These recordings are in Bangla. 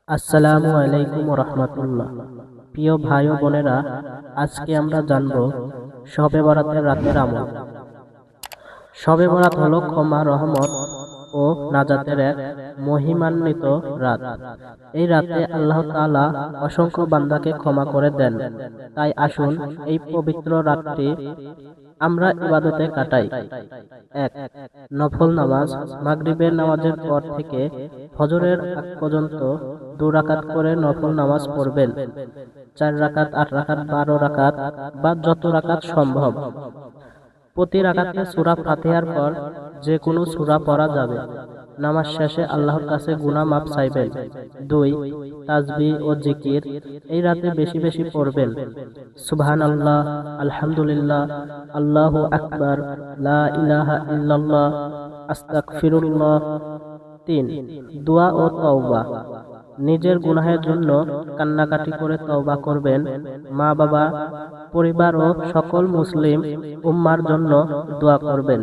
আসসালামু আলাইকুম রহমতুল্লাহ। প্রিয় ভাই ও বোনেরা, আজকে আমরা জানব শবে বরাতের রাতের আমল। শবে বরাত হলো ক্ষমা, রহমত ও নাজাতের এক মহিমান্বিত রাত। এই রাতে আল্লাহ তাআলা অসংখ্য বান্দাকে ক্ষমা করে দেন। তাই আসুন এই পবিত্র রাতটি আমরা ইবাদতে কাটাই। ১. নফল নামাজ। মাগরিবের নামাজের পর থেকে ফজরের আগ পর্যন্ত ২ রাকাত করে নফল নামাজ পড়বেন। ৪ রাকাত, ৮ রাকাত, ১২ রাকাত বা যত রাকাত সম্ভব। প্রতি রাকাতে সূরা ফাতিহার পর যে কোনো সূরা পড়া যাবে। নামাজ শেষে আল্লাহর কাছে গুনাহ মাফ চাইবেন। ২. তাসবিহ ও জিকির এই রাতে বেশি বেশি পড়বেন। সুবহানাল্লাহ, আলহামদুলিল্লাহ, আল্লাহু আকবার, লা ইলাহা ইল্লাল্লাহ, আস্তাগফিরুল্লাহ। ৩. দোয়া ও তওবা। নিজের গুনাহের জন্য কান্নাকাটি করে তওবা করবেন। মা বাবা, পরিবার ও সকল মুসলিম উম্মার জন্য দোয়া করবেন।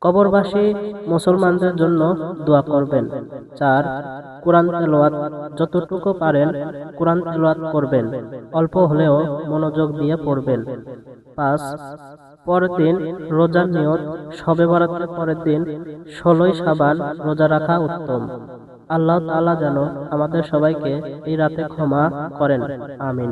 কবরবাসী মুসলমানদের জন্য দোয়া করবেন। ৪. কুরআন তেলাওয়াত। যতটুকু পারেন কুরআন তেলাওয়াত করবেন। অল্প হলেও মনোযোগ দিয়ে পড়বেন। ৫. পরের দিন রোজার নিয়ত। শবে বরাতের পরের দিন ১৬ই শাবান রোজা রাখা উত্তম। আল্লাহ তাআলা যেন আমাদের সবাইকে এই রাতে ক্ষমা করেন। আমিন।